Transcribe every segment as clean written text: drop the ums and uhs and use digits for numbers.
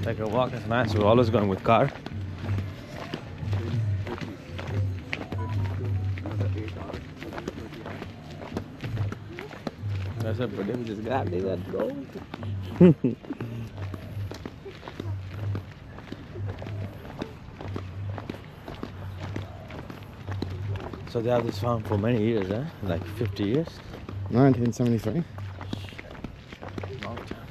Like a walk is nice. We're always going with car. That's a pretty just grab these and go. So they have this farm for many years, eh? Like 50 years? 1973. Long time.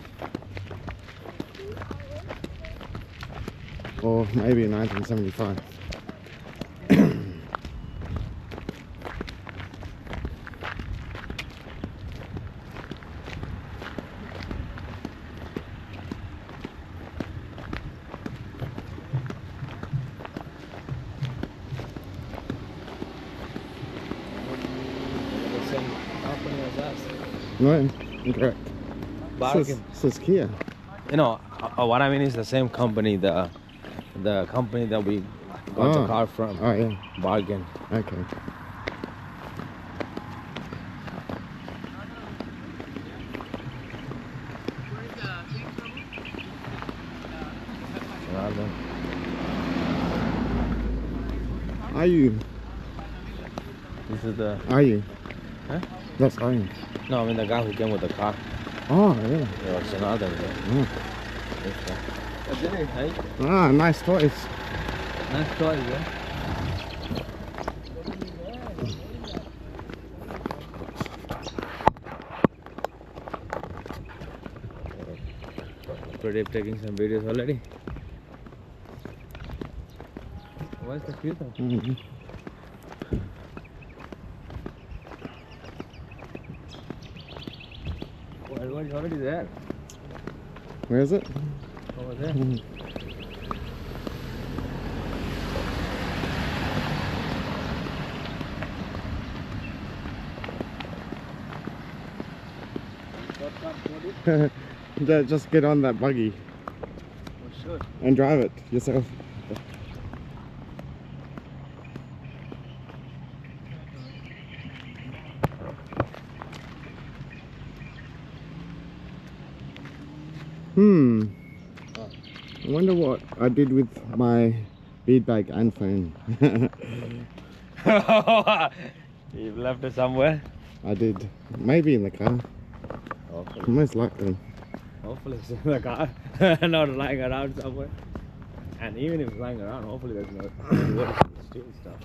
Or maybe 1975. The same company as us. No, incorrect. Bargain. Says Kia. You know, what I mean is the same company, the company that we got the car from. Oh yeah. Bargain. Okay. Are you? This is the. Are you? Huh? That's Iron. No, I mean the guy who came with the car. Oh, really? Yeah, it's another. Oh. Hey? Ah, nice toys. Nice toy, yeah. Pradeep taking some videos already. What's the future? Mm-hmm. Everyone's already there. Where is it? Over there. Mm. Just get on that buggy Oh, sure. and drive it yourself. I wonder what I did with my bead bag and phone. You left it somewhere? I did. Maybe in the car. Hopefully. Most likely. Hopefully it's in the car. Not lying around somewhere. And even if it's lying around, hopefully there's no stealing stuff.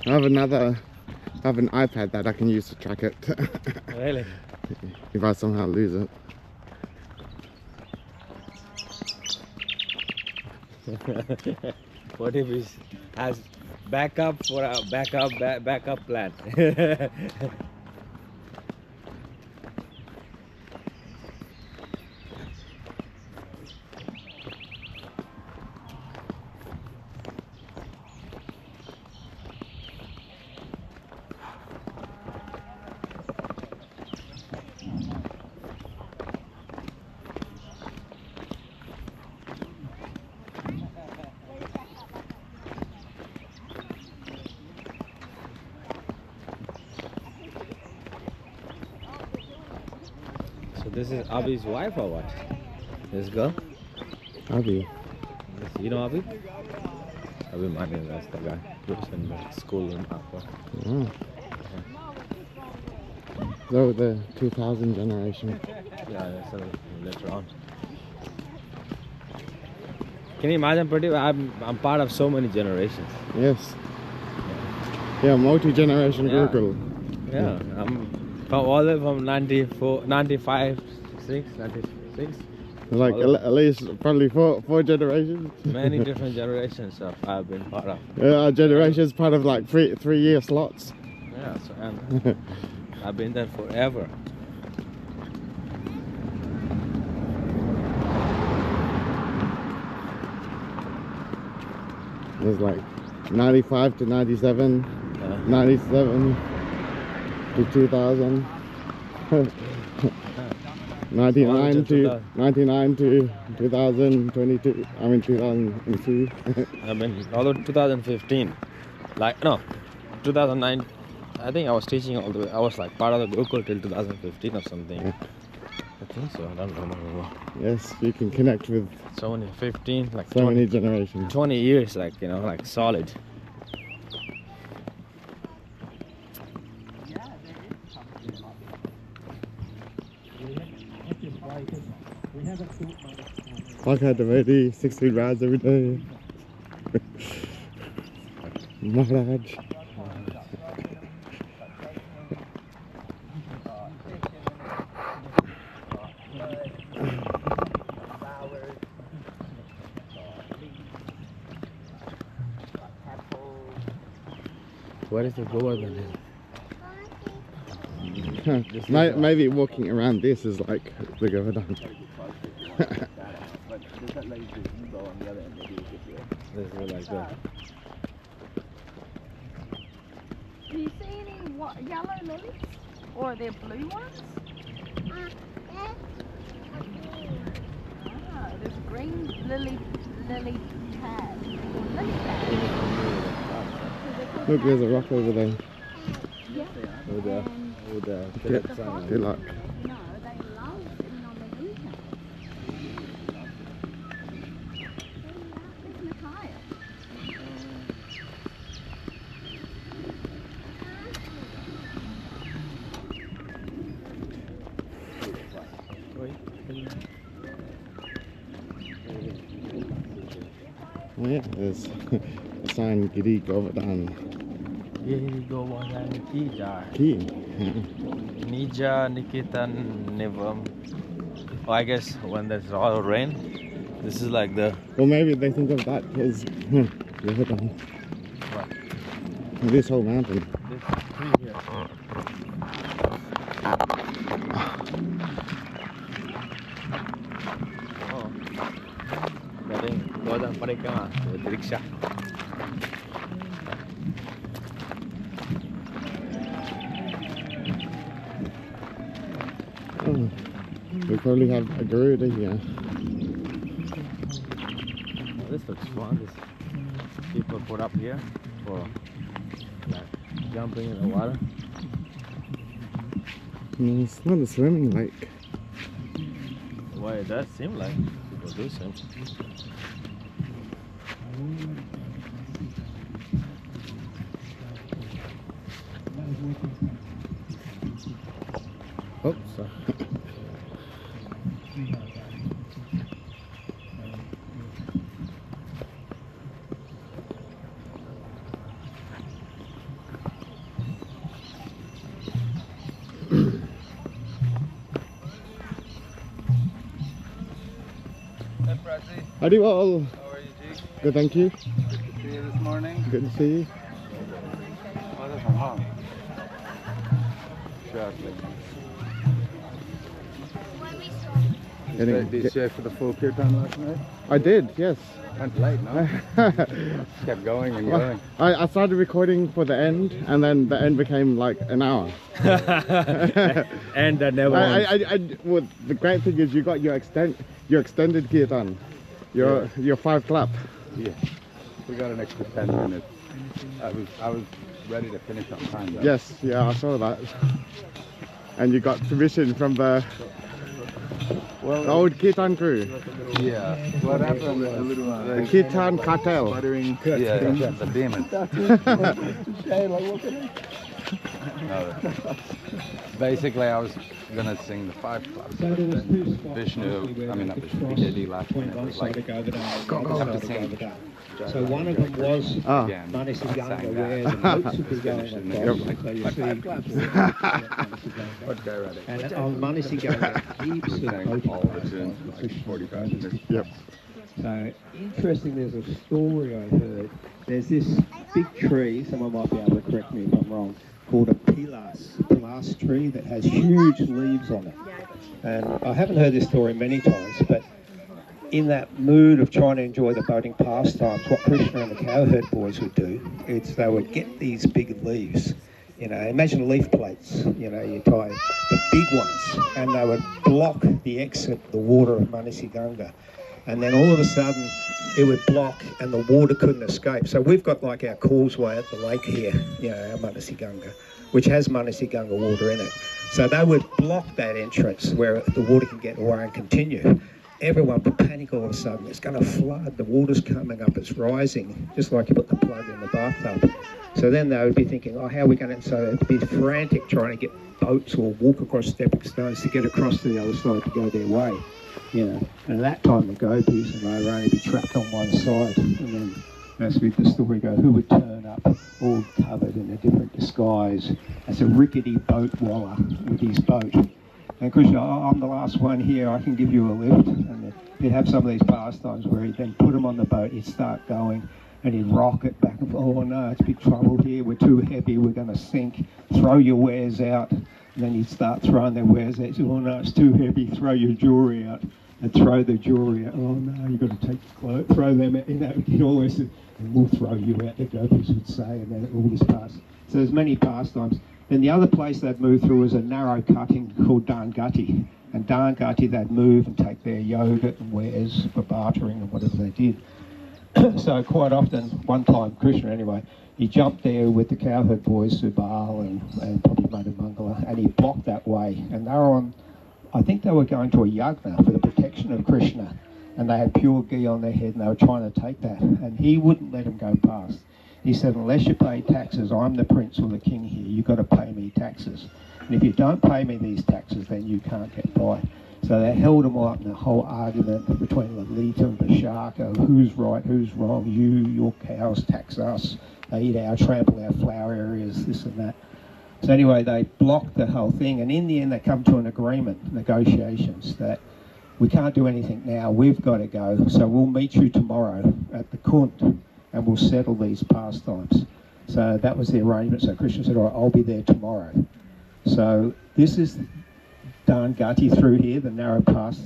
I have an iPad that I can use to track it. Really? If I somehow lose it. What if it has backup for a backup plan? So this is Abhi's wife or what? This girl? Abhi. You know Abhi? Abhi Mani, that's the guy who's in the school in Aqua. Oh. So the 2000 generation. Yeah, that's later on. Can you imagine, Pradeep? I'm part of so many generations. Yes. Yeah, multi-generation Yeah. Google. Yeah, I'm from all the way from 94, 95, 96. Like at least probably four generations. Many different generations I've been part of. Yeah, our generation's part of like three-year slots. Yeah, so I've been there forever. There's like 95 to 97, Yeah. 97 to 2000, 99 to 99 to 2022. I mean 2002. I mean, although 2015, like no, 2009, I think I was teaching all the way. I was like part of the Gurukul till 2015 or something. Yeah. I think so. I don't remember. Yes, you can connect with So many 15, like so 20, many generations. 20 years, like you know, like solid. Like I had to maybe 16 rides every day. Maharaj. Where is the Govardhan? Maybe walking around this is like the Govardhan. This is like that. Do you see any yellow lilies? Or are there blue ones? Ah, there's a green lily pad. Or lily pad. Look, there's a rock over there. Yeah. With the Good, sun. good luck. No, they love sitting on the lily pad. There's Matthias. Oh yeah, there's a sign Giri Govardhan. Giri Govardhan Key. Nija Nikitan Nivam. Oh, I guess when there's a lot of rain, this is like the. Well, maybe they think of that as Govardhan. What? This whole mountain. This tree here. Oh, I think Govardhan Parikrama with the rickshaw. Oh, we probably have a Garuda here. Oh, this looks fun. This people put up here for like jumping in the water. No, it's not a swimming lake. Well, it does seem like people do swim. Oops. Howdy all. How are you, Jake? Good, thank you. Good to see you this morning. Good to see you. Oh, that's from home. Shortly. Did you stay for the full kirtan last night? I did, yes. Went late, no? Kept going and going. I started recording for the end, and then the end became like an hour. And that never ends. Well, the great thing is you got your extended kirtan, your 5 clap. Yeah. We got an extra 10 minutes. I was ready to finish on time though. Yes, yeah, I saw that. And you got permission from the old kirtan crew. Yeah. What happened? The Kirtan cartel. sputtering. Yeah, the demon. No, basically, I was gonna sing the 5 claps. Vishnu, I mean not Vishnu, he did he last minute. It was like, have to sing. So one of them was Again, Manisi I Ganga, sang where that. the notes would be Finished going it and across. then So you like see 5 claps. Manisi But go ready. And on Manisi Ganga, heaps of Sang all the tunes, photographs. like 45 minutes. Yep. So interesting, there's a story I heard. There's this big tree, someone might be able to correct me if I'm wrong, called a pilas tree that has huge leaves on it. And I haven't heard this story many times, but in that mood of trying to enjoy the boating pastimes, what Krishna and the cowherd boys would do is they would get these big leaves. You know, imagine leaf plates, you know, you tie the big ones, and they would block the exit, the water of Manisi Ganga. And then all of a sudden it would block and the water couldn't escape. So we've got like our causeway at the lake here, you know, our Manisi Ganga. which has Manasigunga water in it. So they would block that entrance where the water can get away and continue. Everyone would panic all of a sudden. It's going to flood. The water's coming up. It's rising, just like you put the plug in the bathtub. So then they would be thinking, oh, how are we going to... So they'd be frantic trying to get boats or walk across stepping stones to get across to the other side to go their way. You know, and at that time the gopis and they would only be trapped on one side. And then, as with the story goes, who would turn up all covered in a different disguise as a rickety boat waller with his boat. And Krishna, I'm the last one here, I can give you a lift. And he'd have some of these pastimes where he'd then put them on the boat, he'd start going, and he'd rock it back and forth. Oh no, it's big trouble here, we're too heavy, we're going to sink, throw your wares out. And then he'd start throwing their wares out. Oh no, it's too heavy, throw your jewellery out. And throw the jewellery out. Oh no, you've got to take the clothes, throw them out. You know, he'd always say, and we'll throw you out, the gopis would say, and then all this pass. So there's many pastimes. Then the other place they'd move through was a narrow cutting called Dangati. And Dangati they'd move and take their yogurt and wares for bartering and whatever they did. So quite often, one time, Krishna anyway, he jumped there with the cowherd boys, Subal and probably Madhumangala, and he blocked that way. And they were on, I think they were going to a yagna for the protection of Krishna. And they had pure ghee on their head and they were trying to take that. And he wouldn't let them go past. He said, unless you pay taxes, I'm the prince or the king here, you've got to pay me taxes. And if you don't pay me these taxes, then you can't get by. So they held them all up in a whole argument between Lalita and Vishaka, who's right, who's wrong, your cows tax us, they eat our, trample our flower areas, this and that. So anyway, they blocked the whole thing, and in the end they come to an agreement, negotiations, that we can't do anything now, we've got to go, so we'll meet you tomorrow at the Kunt, and we'll settle these pastimes. So that was the arrangement. So Krishna said, all right, I'll be there tomorrow. So this is Dangati through here, the narrow pass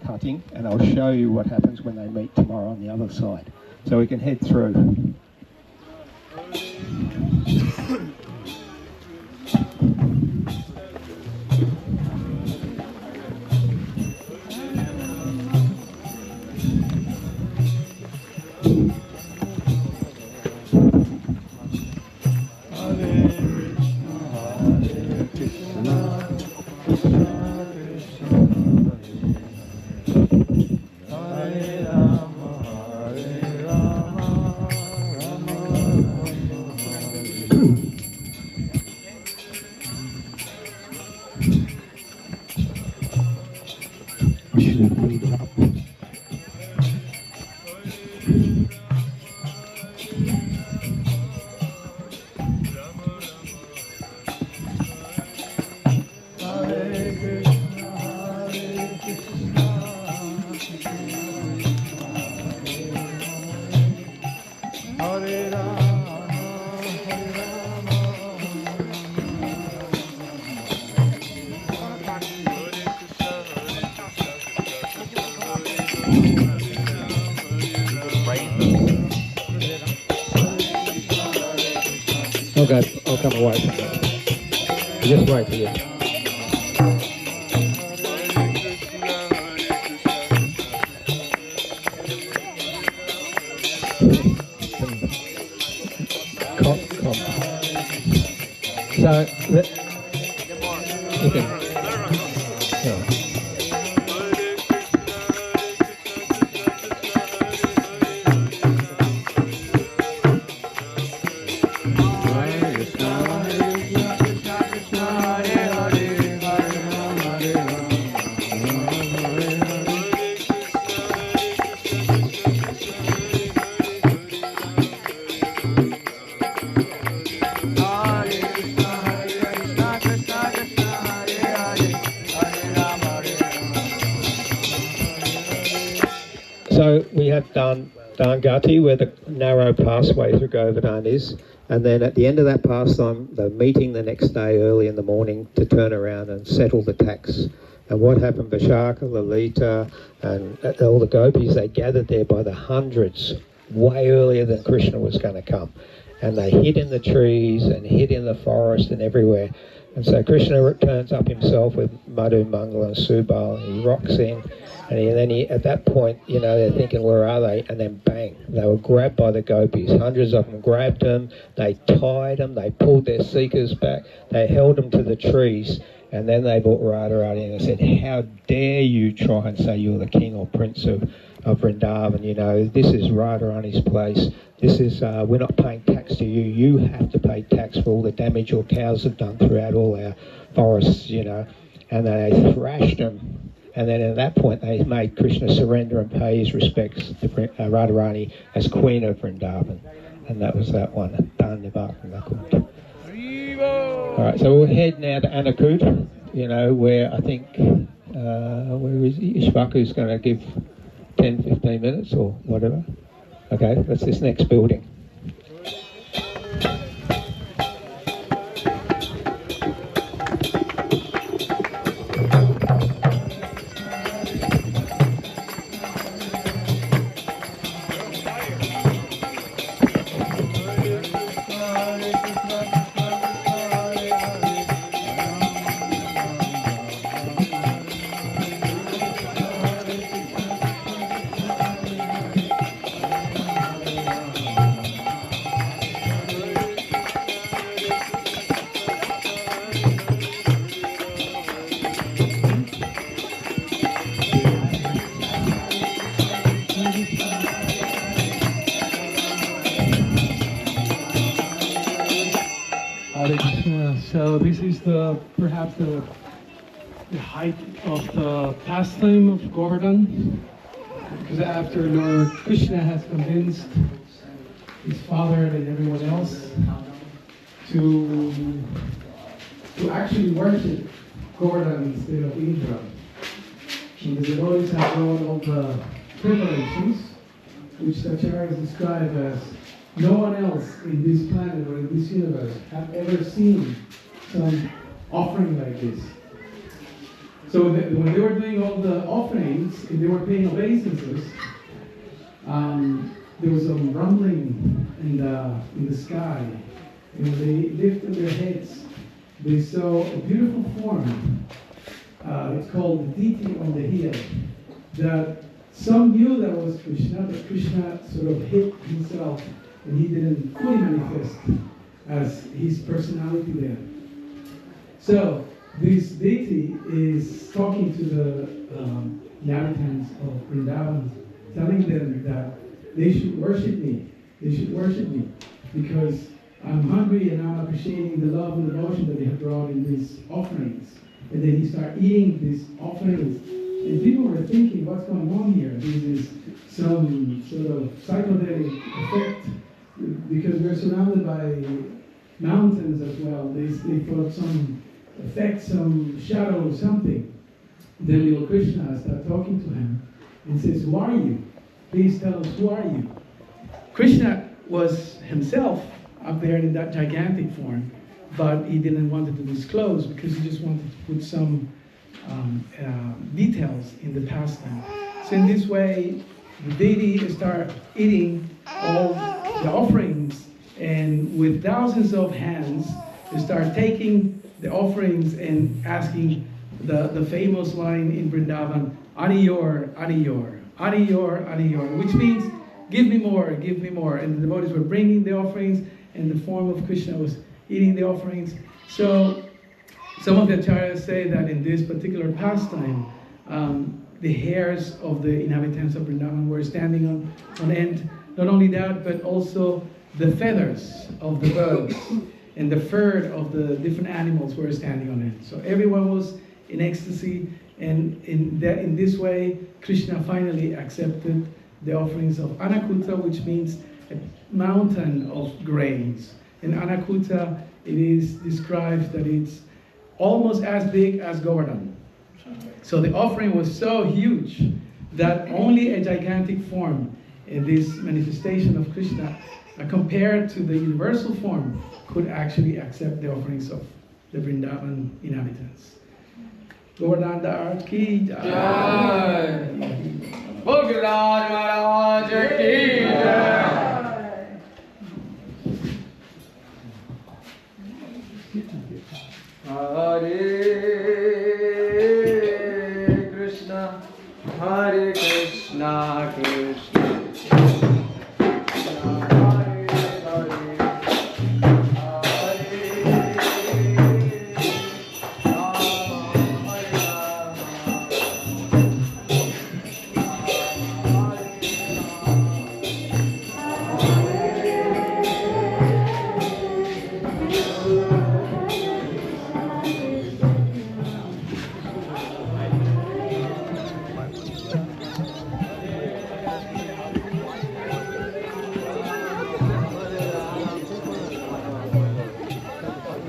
cutting, and I'll show you what happens when they meet tomorrow on the other side. So we can head through. Okay, I'll come away from that. Just wait for you. So, you can, yeah. So we have Dangati, where the narrow passway through Govardhan is, and then at the end of that pastime, they're meeting the next day early in the morning to turn around and settle the tax. And what happened, Vishaka, Lalita, and all the gopis, they gathered there by the hundreds, way earlier than Krishna was going to come. And they hid in the trees and hid in the forest and everywhere. And so Krishna turns up himself with Madhu, Mangala and Subal, and he rocks in, and then at that point, you know, they're thinking, where are they? And then bang, they were grabbed by the gopis. Hundreds of them grabbed them, they tied them, they pulled their seekers back, they held them to the trees, and then they brought Radharani and they said, how dare you try and say you're the king or prince of Vrindavan, you know, this is Radharani's place. This is, we're not paying tax to you. You have to pay tax for all the damage your cows have done throughout all our forests, you know. And they thrashed them. And then at that point, they made Krishna surrender and pay his respects to Radharani as Queen of Vrindavan. And that was that one. All right, so we'll head now to Anakut, you know, where I think, where is Ishvaku's going to give 10, 15 minutes or whatever. Okay, that's this next building. So this is perhaps the height of the pastime of Govardhan, because after Lord Krishna has convinced his father and everyone else to actually worship Govardhan instead of Indra, and the devotees have done all the preparations, which the acharyas describe as no one else in this planet or in this universe have ever seen some offering like this. So when they were doing all the offerings and they were paying obeisances, there was some rumbling in the sky. And when they lifted their heads, they saw a beautiful form. It's called the deity on the hill. That some knew that was Krishna, but Krishna sort of hid himself and he didn't fully manifest as his personality there. So this deity is talking to the inhabitants of Vrindavan, telling them that they should worship me. They should worship me because I'm hungry and I'm appreciating the love and devotion that they have brought in these offerings. And then he started eating these offerings. And people were thinking, what's going on here? This is some sort of psychedelic effect because we're surrounded by mountains as well. They thought some effect, some shadow, something. Then Lord Krishna started talking to him and says, who are you? Please tell us, who are you? Krishna was himself up there in that gigantic form, but he didn't want to disclose because he just wanted to put some details in the pastime. So in this way, the deity started eating all the offerings, and with thousands of hands, they start taking the offerings and asking the famous line in Vrindavan, Adiyor, Adiyor, Adiyor, Adiyor, which means, give me more, give me more. And the devotees were bringing the offerings, and the form of Krishna was eating the offerings. So some of the acharyas say that in this particular pastime, the hairs of the inhabitants of Vrindavan were standing on end. Not only that, but also the feathers of the birds and the fur of the different animals were standing on end. So everyone was in ecstasy, and in this way, Krishna finally accepted the offerings of Anakuta, which means a mountain of grains. In Anakuta, it is described that it's almost as big as Govardhan. So the offering was so huge that only a gigantic form in this manifestation of Krishna, compared to the universal form, could actually accept the offerings of the Vrindavan inhabitants. Govardhan Da'at ki jai. Bhogiraj Maharaj ki jai. Krishna Krishna Hare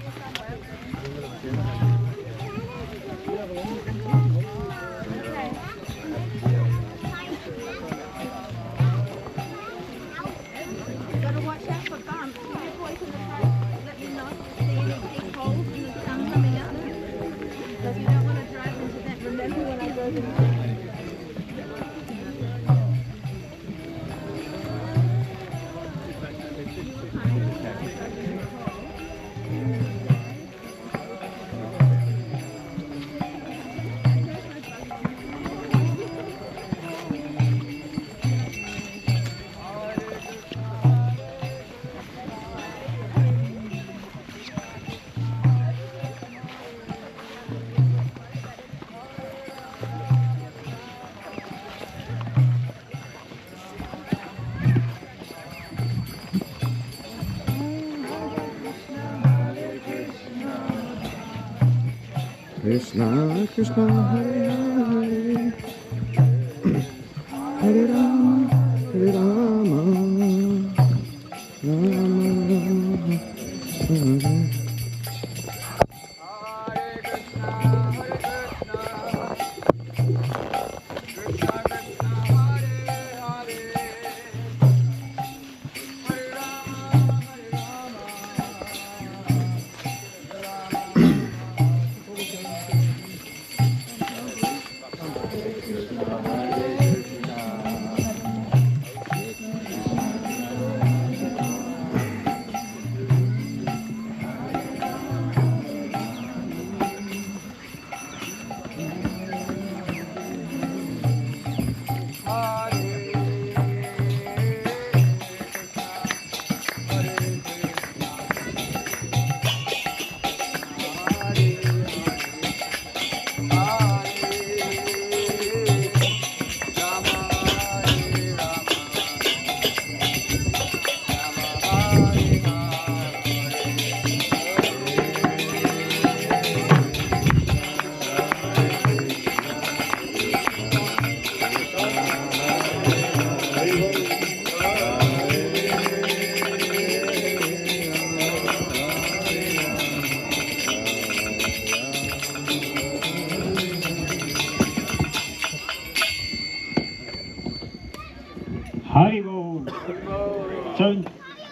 Hare Gotta watch out for bumps. Can you boys in the front let me know if you see any big holes in the sun coming up? Because you don't want to drive into that. Remember when I drove into Krishna Krishna Hare Hare Hare Rama Hare Rama Rama Rama Hare Haribol. So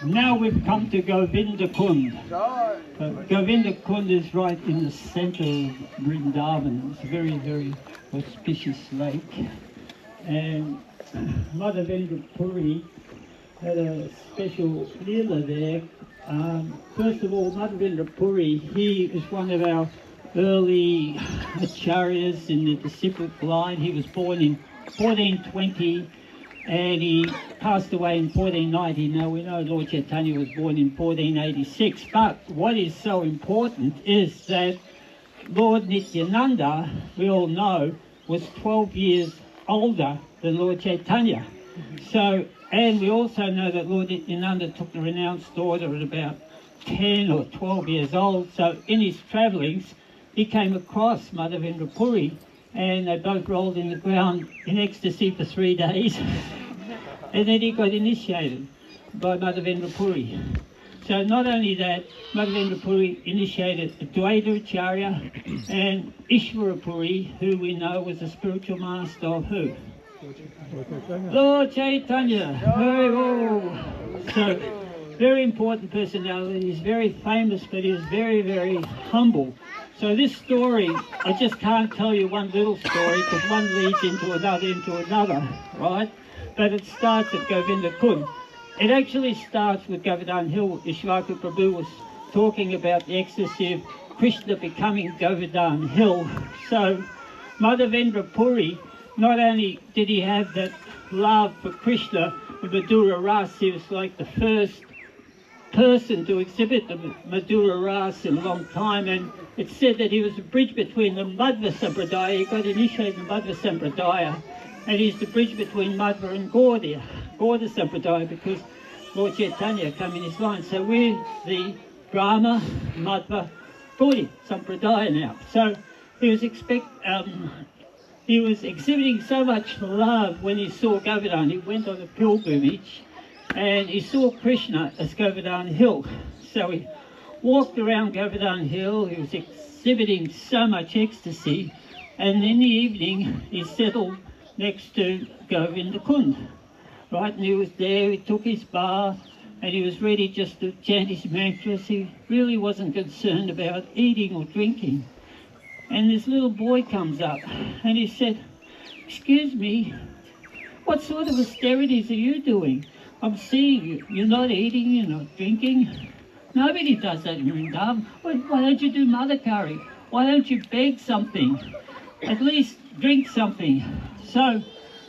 now we've come to Govinda Kund. Govinda Kund is right in the center of Vrindavan. It's a very, very auspicious lake. And Madhavendra Puri had a special leela there. First of all, Madhavendra Puri, he was one of our early acharyas in the disciplic line. He was born in 1420 and he passed away in 1490. Now we know Lord Chaitanya was born in 1486, but what is so important is that Lord Nityananda, we all know, was 12 years older than Lord Chaitanya. So, and we also know that Lord Nityananda took the renounced daughter at about 10 or 12 years old. So in his travellings, he came across Madhavendra Puri, and they both rolled in the ground in ecstasy for 3 days. And then he got initiated by Madhavendra Puri. So not only that, Madhavendra Puri initiated Advaita Acharya and Ishvara Puri, who we know was the spiritual master of who? Lord Chaitanya. So, very important personality. He's very famous, but he's very, very humble. So this story, I just can't tell you one little story because one leads into another, right? But it starts at Govinda Kund. it actually starts with Govardhan Hill. Ishvaka Prabhu was talking about the ecstasy of Krishna becoming Govardhan Hill. So Madhavendra Puri, not only did he have that love for Krishna, Madhura Ras, he was like the first person to exhibit the Madhura Ras in a long time, and it's said that he was a bridge between the Madhva Sampradaya. He got initiated in the Madhva Sampradaya, and he's the bridge between Madhva and Gaudiya Sampradaya, because Lord Chaitanya came in his line. So we're the Brahma, Madhva, Gaudiya Sampradaya now. So he was exhibiting so much love when he saw Govardhan. He went on a pilgrimage and he saw Krishna as Govardhan Hill. So he walked around Govardhan Hill. He was exhibiting so much ecstasy, and in the evening he settled next to Govinda Kund. Right, and he was there, he took his bath, and he was ready just to chant his mantras. He really wasn't concerned about eating or drinking. And this little boy comes up and he said, "Excuse me, what sort of austerities are you doing? I'm seeing you. You're not eating, you're not drinking. Nobody does that in Vrindavan. Why don't you do mother curry? Why don't you beg something? At least drink something." So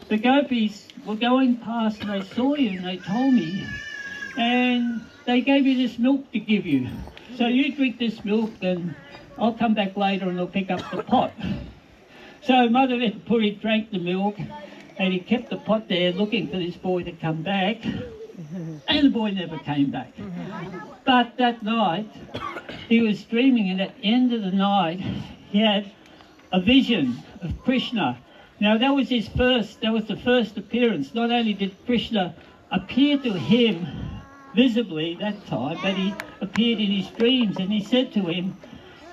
the gopis were going past and they saw you and they told me, and they gave you this milk to give you. So you drink this milk and I'll come back later and I'll pick up the pot. So Madhavendra Puri drank the milk and he kept the pot there looking for this boy to come back, and the boy never came back. But that night he was dreaming, and at the end of the night he had a vision of Krishna. Now that was the first appearance. Not only did Krishna appear to him visibly that time, but he appeared in his dreams, and he said to him,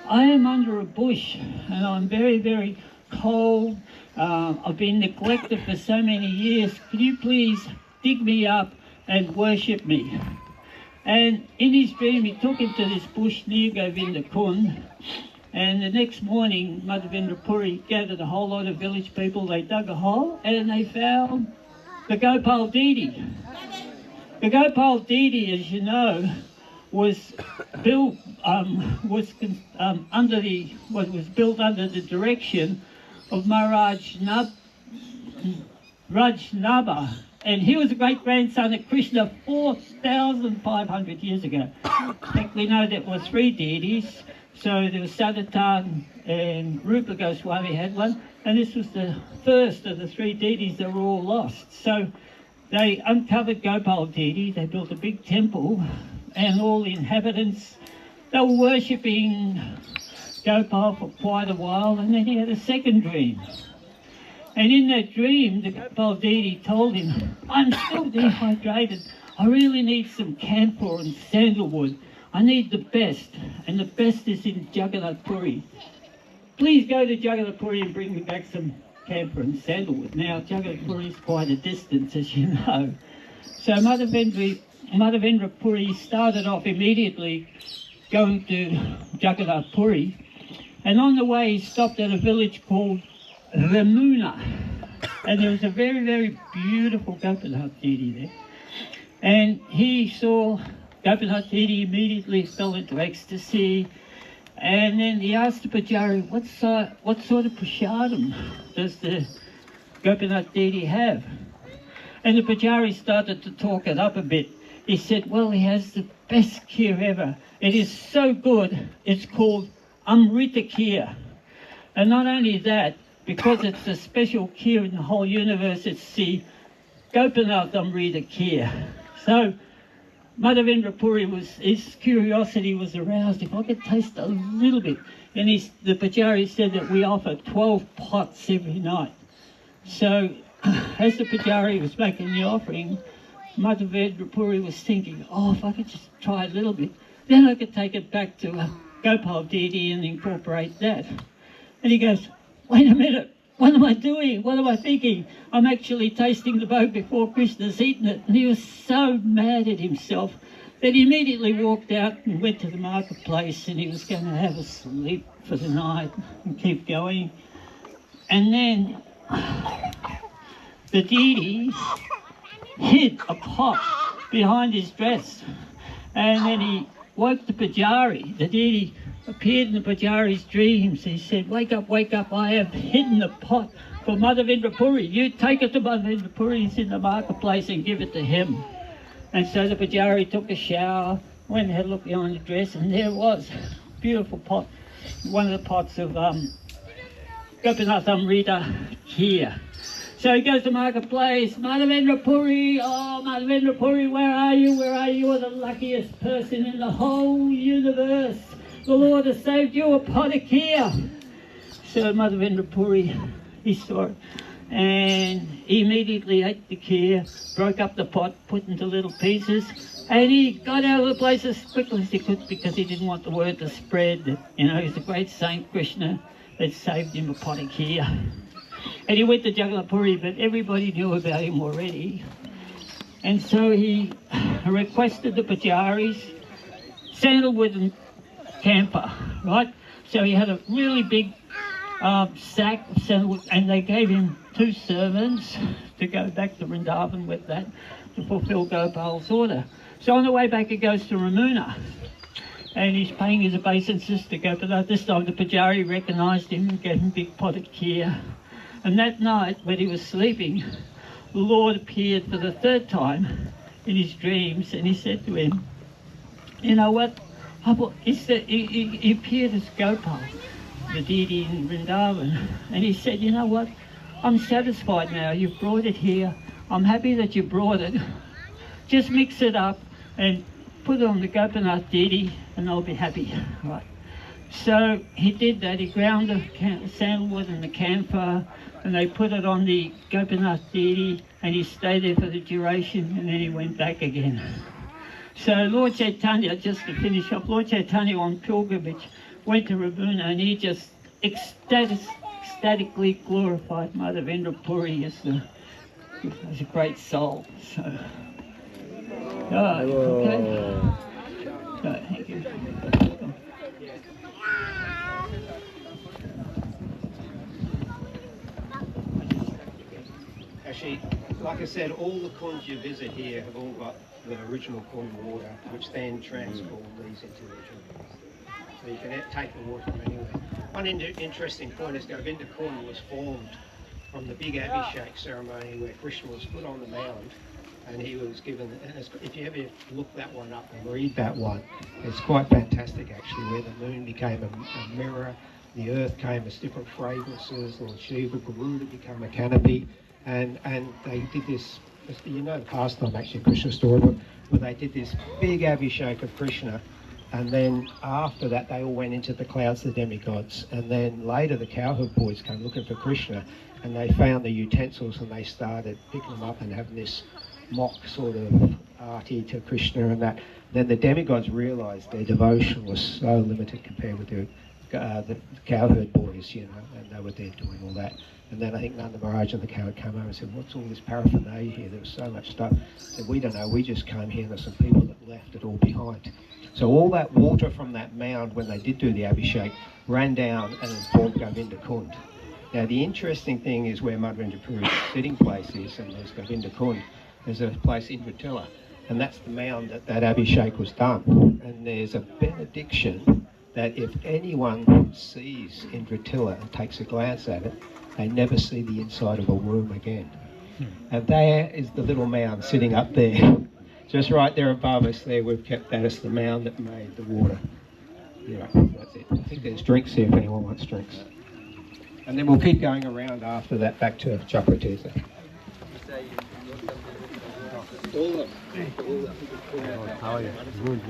"I am under a bush and I'm very, very cold. I've been neglected for so many years. Could you please dig me up and worship me?" And in his dream he took him to this bush near Govinda Kund, and the next morning Madhavendra Puri gathered a whole lot of village people. They dug a hole and they found the Gopal Deity. The Gopal Deity, as you know, was built was built under the direction of Maharaj Rajnaba, and he was a great grandson of Krishna 4,500 years ago. In fact, we know there were three deities. So there was Sadatan and Rupa Goswami had one, and this was the first of the three deities that were all lost. So they uncovered Gopal deity, they built a big temple, and all the inhabitants, they were worshipping Gopal for quite a while, and then he had a second dream. And in that dream, the Gopal deity told him, "I'm still dehydrated. I really need some camphor and sandalwood. I need the best, and the best is in Jagannath Puri. Please go to Jagannath Puri and bring me back some camphor and sandalwood." Now, Jagannath Puri is quite a distance, as you know. So Madhavendra Puri started off immediately going to Jagannath Puri, and on the way he stopped at a village called Ramuna, and there was a very, very beautiful Gopinath deity there. And he saw Gopinath deity, immediately fell into ecstasy, and then he asked the Pujari, what sort of prasadam does the Gopinath deity have? And the Pujari started to talk it up a bit. He said, "Well, he has the best kheer ever. It is so good, it's called Amrita kheer. And not only that, because it's a special kheer in the whole universe, it's the Gopinath Amrita kheer." So Madhavendra Puri his curiosity was aroused. If I could taste a little bit. And the Pujari said that we offer 12 pots every night. So as the Pujari was making the offering, Madhavendra Puri was thinking, "Oh, if I could just try a little bit, then I could take it back to Gopal deity and incorporate that." And he goes, "Wait a minute, what am I doing? What am I thinking? I'm actually tasting the bhog before Krishna's eaten it." And he was so mad at himself that he immediately walked out and went to the marketplace, and he was going to have a sleep for the night and keep going. And then the deity hid a pot behind his dress. And then he woke the Pujari. The deity appeared in the Pujari's dreams. He said, wake up, I have hidden the pot for Mother Vindrapuri. You take it to Mother Vindrapuri, he's in the marketplace, and give it to him. And so the Pujari took a shower, went and had a look behind the dress, and there it was. Beautiful pot. One of the pots of Gopinath Amrita here. So he goes to marketplace, Mother Vindrapuri, oh Mother Vindrapuri, where are you? Where are you? You're the luckiest person in the whole universe. The Lord has saved you a pot of kheer. So Mother Vindrapuri, he saw it, and he immediately ate the kheer, broke up the pot, put it into little pieces, and he got out of the place as quickly as he could because he didn't want the word to spread that, you know, he's a great saint, Krishna, that saved him a pot of kheer. And he went to Jagannath-puri, but everybody knew about him already. And so he requested the Pujaris sandalwood and camphor, right? So he had a really big sack of sandalwood, and they gave him 2 servants to go back to Vrindavan with that to fulfill Gopal's order. So on the way back he goes to Ramuna, and he's paying his obeisances to Gopinath. This time the Pujari recognised him and gave him a big pot of kheer. And that night, when he was sleeping, the Lord appeared for the 3rd time in his dreams, and he said to him, you know what? He appeared as Gopal, the deity in Vrindavan, and he said, you know what? I'm satisfied now. You've brought it here. I'm happy that you brought it. Just mix it up and put it on the Gopinath deity, and I'll be happy. Right? So he did that. He ground the sandalwood and the camphor, and they put it on the Gopinath deity, and he stayed there for the duration, and then he went back again. So Lord Chaitanya, just to finish up, Lord Chaitanya on pilgrimage went to Ramuna, and he just ecstatically glorified Mother Vindrapuri as a great soul. So, okay. So, thank you. Actually, like I said, all the kunds you visit here have all got the original kund water, which then transform these into the drinks. So you can take the water from anywhere. One interesting point is Govinda Kund was formed from the big Abhishek ceremony where Krishna was put on the mound and he was given, and if you ever look that one up and read that one, it's quite fantastic actually, where the moon became a mirror, the earth came as different fragrances, Lord Shiva, Garuda became a canopy, and they did this, you know the pastime actually, Krishna story, where they did this big Abhishek of Krishna, and then after that they all went into the clouds, the demigods, and then later the cowherd boys came looking for Krishna, and they found the utensils and they started picking them up and having this mock sort of arti to Krishna and that. Then the demigods realised their devotion was so limited compared with the cowherd boys, you know, and they were there doing all that. And then I think Nanda Maharaj and the cowherd came over and said, what's all this paraphernalia here? There was so much stuff. They said, we don't know, we just came here and there's some people that left it all behind. So all that water from that mound, when they did do the Abhishek, ran down and formed Govinda Kund. Now the interesting thing is where Mother Vindrapuri's sitting place is, and there's Govinda Kund, there's a place in Vritila, and that's the mound that Abhishek was done. And there's a benediction that if anyone sees in Vritila and takes a glance at it, they never see the inside of a womb again. And there is the little mound sitting up there. Just right there above us there, we've kept that as the mound that made the water. Yeah, that's it. I think there's drinks here if anyone wants drinks. And then we'll keep going around after that back to Chakratitha. How are you? Good.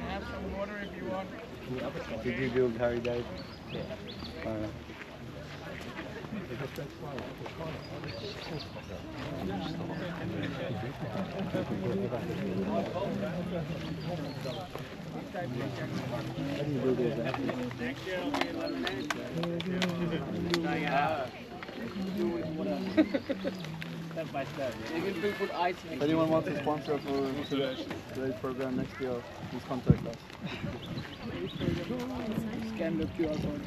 Have some water if you want. Did you do Hari Day? Yeah. step by step. If anyone wants a sponsor for today's program next year, please contact us. Scan the QR code.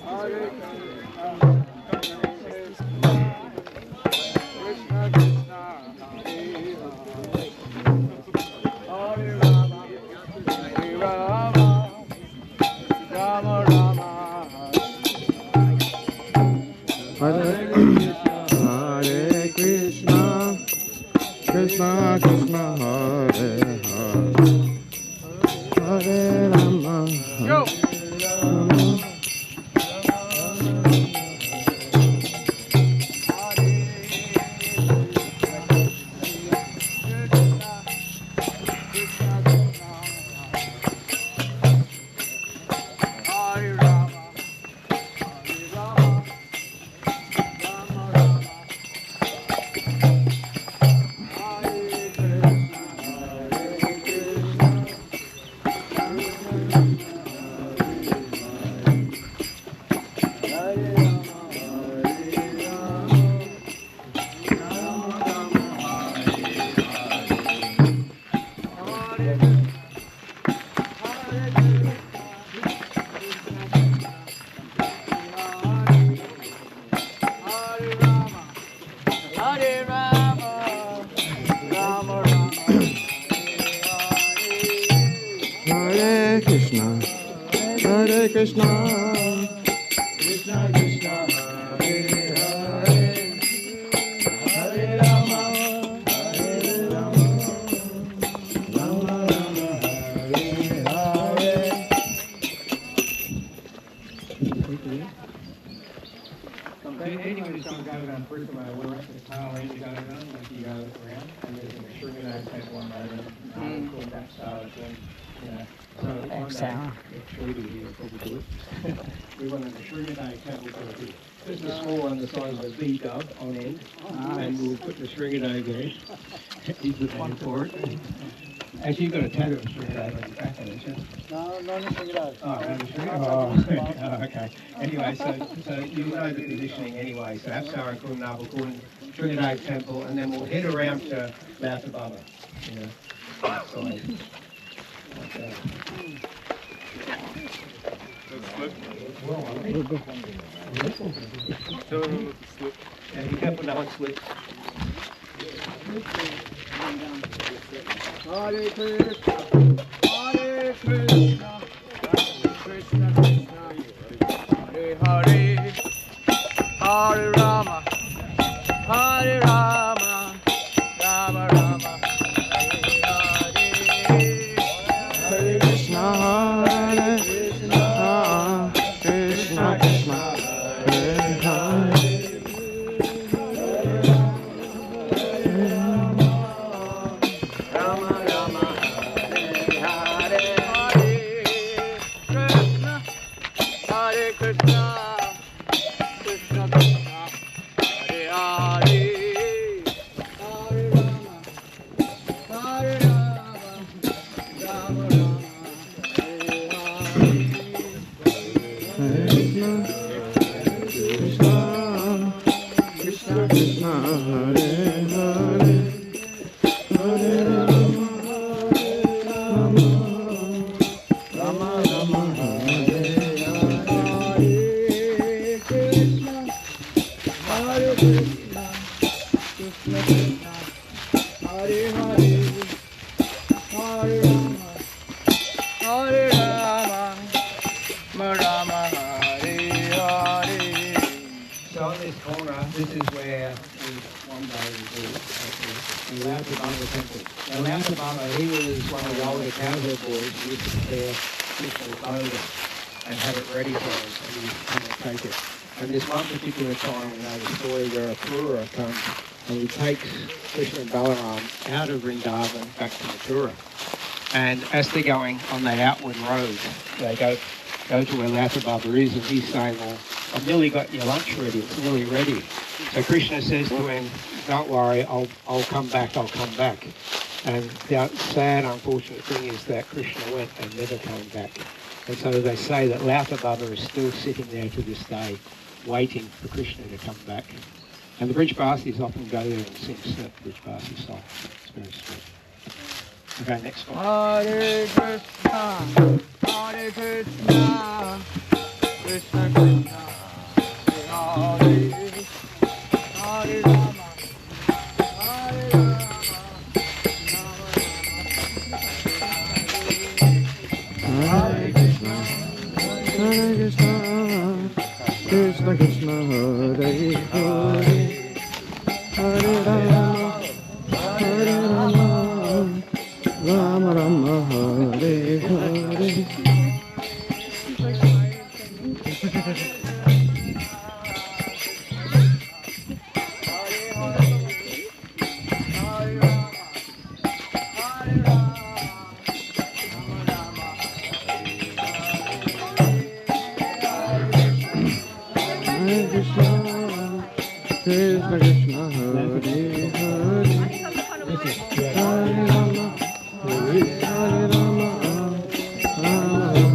Hare Krishna, Krishna Krishna, Hare Hare, Hare Rama, Hare Rama. Hare Krishna, Hare Krishna, Krishna Krishna, Hare Hare, Hare Rama, Hare Rama, Rama Rama, Hare Hare. Anybody's going to go around Parikrama, we're up to the tail end to go around, like you go around, and there's an extraordinary temple on that, called that star again. We want an extraordinary temple to do. Just a small one the size of a bee dove on end, and we'll put the Sringadave there. He's the one for it. Actually, you've got a tattoo of Sringadave on your back, haven't you? No, no Sringadave. Oh, no Sringadave. Oh, okay. Anyway, so you know the positioning anyway. So Apsara Kun, Navakun, Sringadave Temple, and then we'll head around to Mount Ababa. You know, outside. Like that. And be careful no one slips. Hare Krishna, Hare Krishna, Krishna Krishna, Hare Hare, Hare Rama, Hare Rama, Rama Rama, Hare Hare. Hare Krishna, Hare Krishna, Krishna Krishna, Hare Hare. This is where we one day we Mount Ababa Temple. Now Mount Ababa, he was one of the older cowboy boys who used to prepare traditional clothing and have it ready for us, and he used to come and take it. And this one particular time, we know the story where a Pura comes and he takes Krishna and Balaram out of Vrindavan back to Mathura. And as they're going on that outward road, they go to where Latha Baba is, and he's saying, well, I've nearly got your lunch ready, it's nearly ready. So Krishna says to him, don't worry, I'll come back, I'll come back. And the sad, unfortunate thing is that Krishna went and never came back. And so they say that Latha Baba is still sitting there to this day, waiting for Krishna to come back. And the Bridge Basis often go there and sing the Bridge Basis song. It's very sweet. Okay, next one. Hare Krishna, Hare Krishna, Krishna Krishna, Hare Hare Rama, Hare Rama, Hare Krishna, Hare Krishna, Krishna Krishna, Hare Hare, Hare Rama, Hare Rama, Rama Rama, Hare Hare. Krishna Krishna, Hare Hare, Hare Rama, Hare Rama, Rama Rama,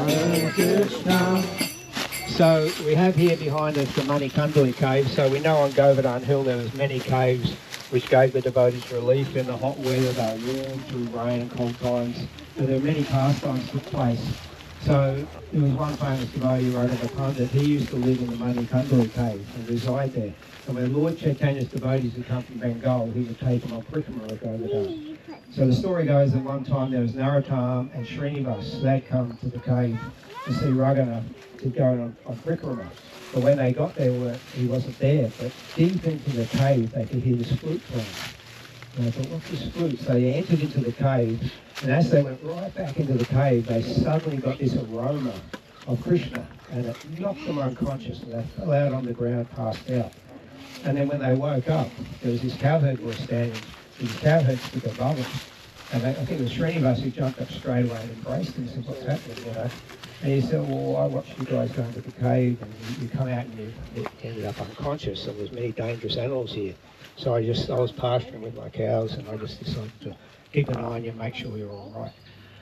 Hare Krishna. So we have here behind us the Manikandali cave. So we know on Govardhan Hill there was many caves which gave the devotees relief in the hot weather. They were warm through rain and cold times. And there were many pastimes took place. So there was one famous devotee who wrote in the poem that he used to live in the Manikandali cave and reside there. And when Lord Chaitanya's devotees would come from Bengal, he would take them on Parikrama of Govardhan. So the story goes that one time there was Narottam and Srinivas. They'd come to the cave to see Raghunath to go on Parikrama. But when they got there, he wasn't there. But deep into the cave, they could hear this flute playing. And I thought, what's this flute? So they entered into the cave, and as they went right back into the cave, they suddenly got this aroma of Krishna, and it knocked them unconscious, and they fell out on the ground, passed out. And then when they woke up, there was this cowherd boy standing. These cowherds stood above them. And I think it was Srinivas who jumped up straight away and embraced him and said, what's happening, you know? And he said, well, I watched you guys go into the cave and you come out and you ended up unconscious, and there's many dangerous animals here. So I was pasturing with my cows, and I just decided to keep an eye on you and make sure you're all right.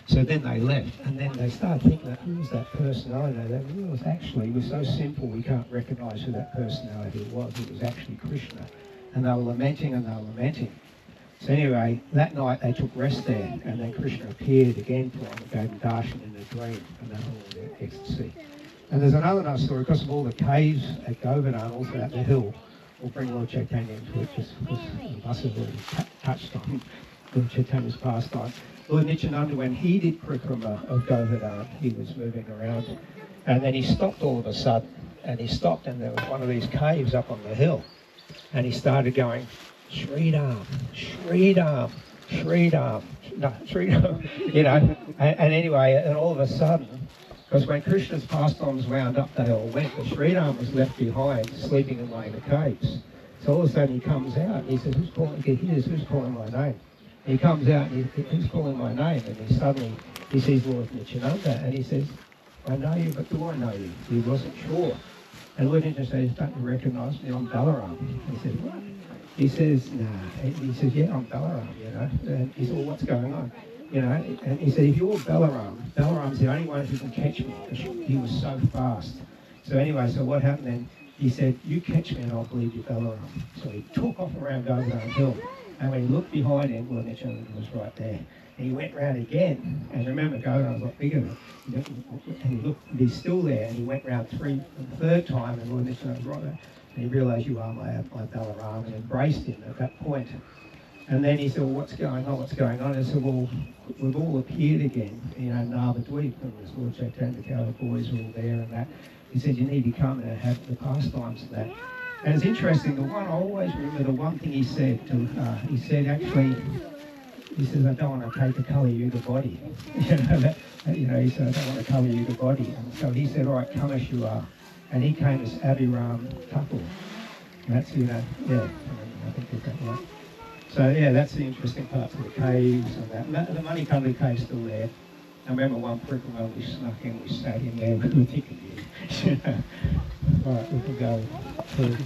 So then they left, and then they started thinking, who was that personality? It was actually, it was so simple we can't recognise who that personality was. It was actually Krishna. And they were lamenting and they were lamenting. So anyway, that night they took rest there, and then Krishna appeared again to them and gave them darshan in a dream, and they were all in ecstasy. And there's another nice story, because of all the caves at Govardhan, also at the hill. We'll bring Lord Chaitanya into it, just because the bus has already touched on Lord Chaitanya's pastime. Lord Nityananda, when he did Parikrama of Govardhan, he was moving around, and then he stopped all of a sudden, and he stopped, and there was one of these caves up on the hill, and he started going, Shridam, Shridam, Shridam, no, Shridam, you know, and anyway, and all of a sudden, because when Krishna's pastimes wound up, they all went, but Shridam was left behind, sleeping away in the caves. So all of a sudden he comes out, and he says, who's calling my name? And he comes out, and who's calling my name? And he sees Lord Nityananda, and he says, I know you, but do I know you? He wasn't sure. And Lord Nityananda says, don't you recognise me? I'm Balaram. He says, what? He says, nah. He says, yeah, I'm Balaram, you know. And he said, well, what's going on? You know, and he said, if you're Balaram, Balaram's the only one who can catch me, because he was so fast. So anyway, so what happened then? He said, you catch me and I'll believe you're Balaram. So he took off around Govardhan Hill, and when he looked behind him, Lord Nityananda was right there. And he went round again, and remember, Govardhan was a lot bigger. And he looked, and he's still there, and he went round the third time, and Lord Nityananda was right there. And he realised, you are my Balaram, and embraced him at that point. And then he said, well, what's going on? And I said, well, we've all appeared again, you know, Navadweep, and there's Lord Chaitanya, the cowherd boys were all there and that. He said, you need to come and have the pastimes and that. And it's interesting, I always remember the one thing he said, he said, I don't want to take a Kali Yuga body. He said, I don't want to Kali Yuga body. And so he said, all right, come as you are. and he came as Abhiram Thakur. That's, you know, yeah, I think we've got that. So yeah, that's the interesting parts of the caves and that. The Manikanda cave's still there. I remember one Parikrama we snuck in, we sat in there, we were thinking, you know. Right, we can go through.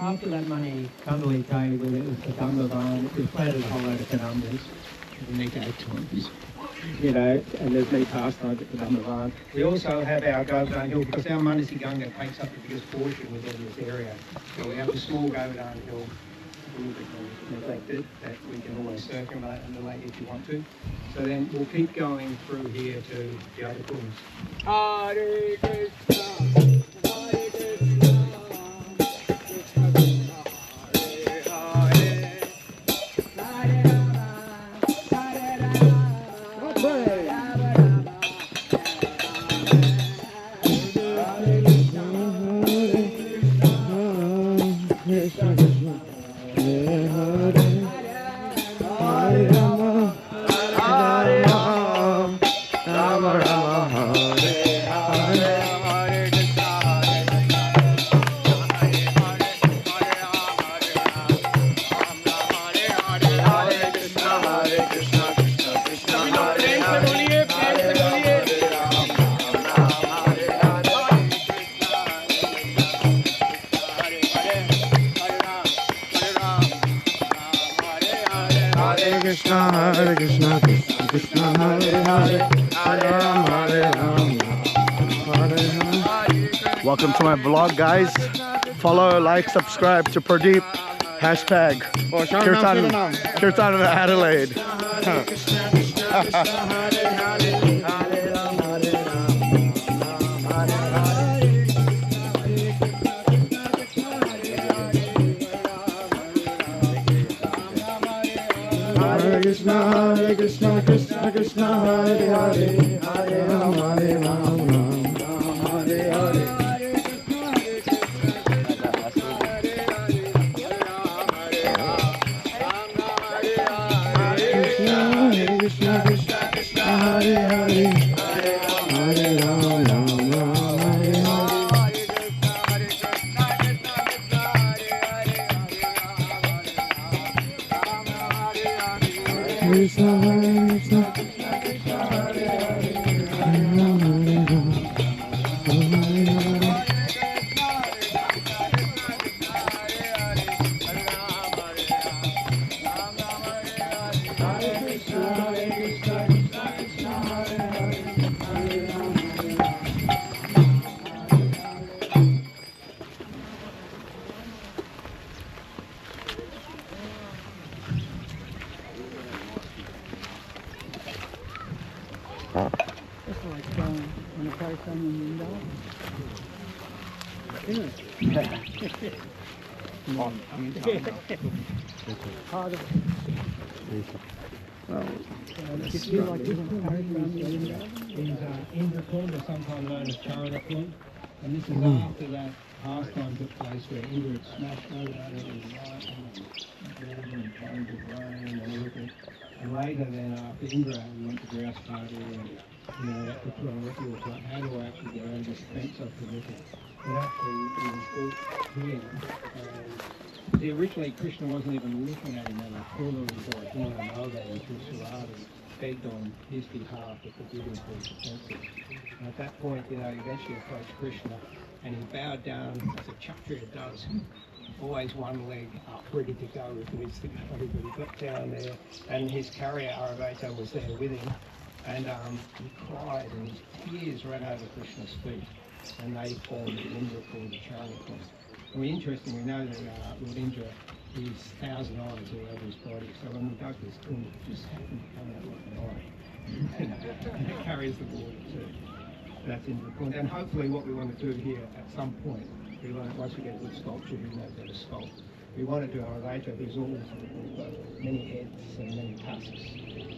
After that money, Cumberland Cave, where it was the Govardhan, it was planted higher to Penumbras, unique 8 times. You know, and there's many pastimes at the Govardhan. We also have our Govardhan Hill, because our Manasigunga takes up the biggest portion within this area. So we have a small Govardhan Hill, a little bit more neglected, that we can always circumvent and relate if you want to. So then we'll keep going through here to the other kunds. Hare Krishna, Hare Krishna, Krishna Krishna, Hare Hare, Hare Rama, Hare Rama, Rama Rama, Hare Krishna, Krishna Krishna, Hare Hare, Hare Rama, Hare Rama, Rama Rama, Hare Hare. Hare Krishna, Krishna Krishna, Hare Hare, Hare Rama, Hare Rama, Hare Hare. Welcome to my vlog, guys. Follow, like, subscribe to Pradeep. Hashtag Kirtan in Adelaide. Hare Krishna, Krishna Krishna, Hare Hare, Hare Rama, Hare Rama, Hare Hare. Hare Krishna, Krishna Krishna, Hare Hare, Hare Rama, Rama, Hare Hare. Krishna, Krishna, Krishna Krishna, Hare Hare, Hare Rama, Hare Rama, Hare Hare. It's like going on a Parikrama in If you like this Iskcon is Iskcon, or sometimes known as China Kund, and this is after that pastime took place where Indra had smashed Govardhan with light and tons of rain and everything. And later then, after Indra, we went to grouse party and, you know, at the Parikrama, was like, how do I actually get around this fence of the river? But actually, it was all here. See, originally Krishna wasn't even looking at him on the corner of the door. He didn't know that until Surabhi begged on his behalf to forgive him for his offences. And at that point, you know, he eventually approached Krishna and he bowed down as a Kshatriya does. Always one leg up, ready to go if he needs to go. But he got down there and his carrier, Aravata, was there with him. And he cried and his tears ran over Krishna's feet. And they formed the Indra called the Charikon. And interestingly, we know that Lord Indra, his 1,000 eyes all over his body. So when we dug this kund, it just happened to come out like an eye. And it carries the water too. That's Indra Kund. And hopefully what we want to do here at some point, we want, once we get a good sculpture, we know how to sculpt. We want to do our later, there's always many heads and many tusks.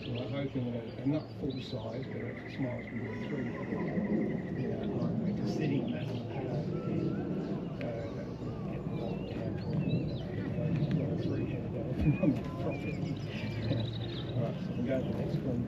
So we're hoping that, not full size, but as small as we can do, 3 you know, like a sitting on that on the pillow over there. Alright, so we'll go to the next one.